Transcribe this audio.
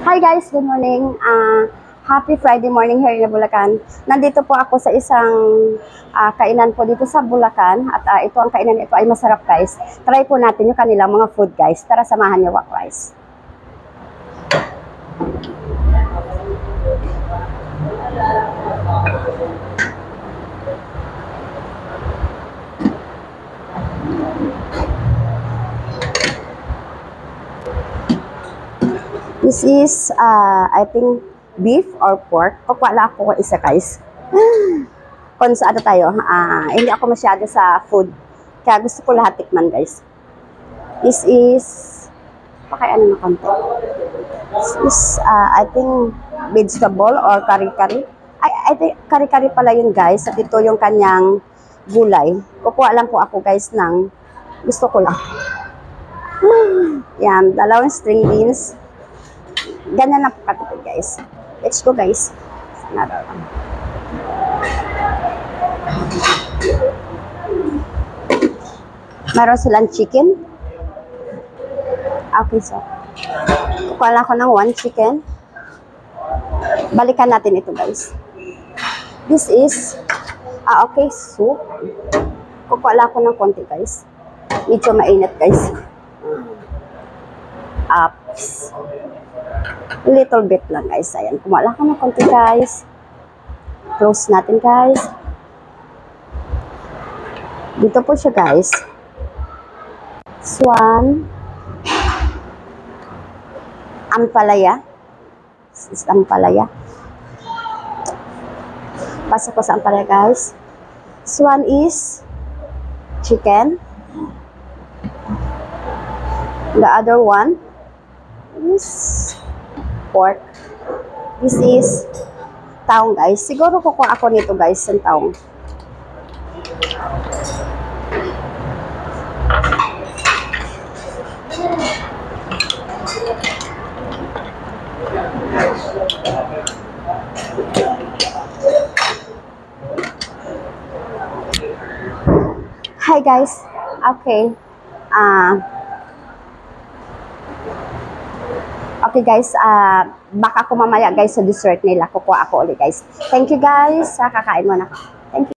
Hi guys, good morning. Happy Friday morning here in Bulacan. Nandito po ako sa isang kainan po dito sa Bulacan at ito ang kainan ito ay masarap guys. Try po natin yung kanilang mga food guys. Tara samahan niyo ako guys. This is, I think, beef or pork. Wala ako isa guys. Kung sa ano tayo, hindi ako masyado sa food. Kaya gusto ko lahat tikman guys. This is, ano na konti. This is, I think, vegetable or kari-kari. I think, kari-kari pala yun guys. At ito yung kanyang gulay. Kukuha lang po ako guys ng gusto ko lang. Yan, dalawang string beans. Ganyan na po katipid guys. Let's go guys. Meron silang chicken. Okay, so. Kukuha lang ako ng 1 chicken. Balikan natin ito guys. This is, okay, soup. Kukuha lang ako ng konti guys. Medyo mainit guys. Ups. Little bit lang guys. Ayan, kumala ko ng konti guys. Close natin guys. Dito po siya guys. Swan. Ampalaya. This is ampalaya. Pasok ko sa ampalaya guys. Swan is chicken. The other one is pork. This is taong guys. Siguro kukuha ako nito guys, ng taong. Hi guys. Okay. Okay guys, baka ako mamaya guys sa dessert nila. Kukuha ako ulit guys. Thank you guys. Kakain mo na. Thank you.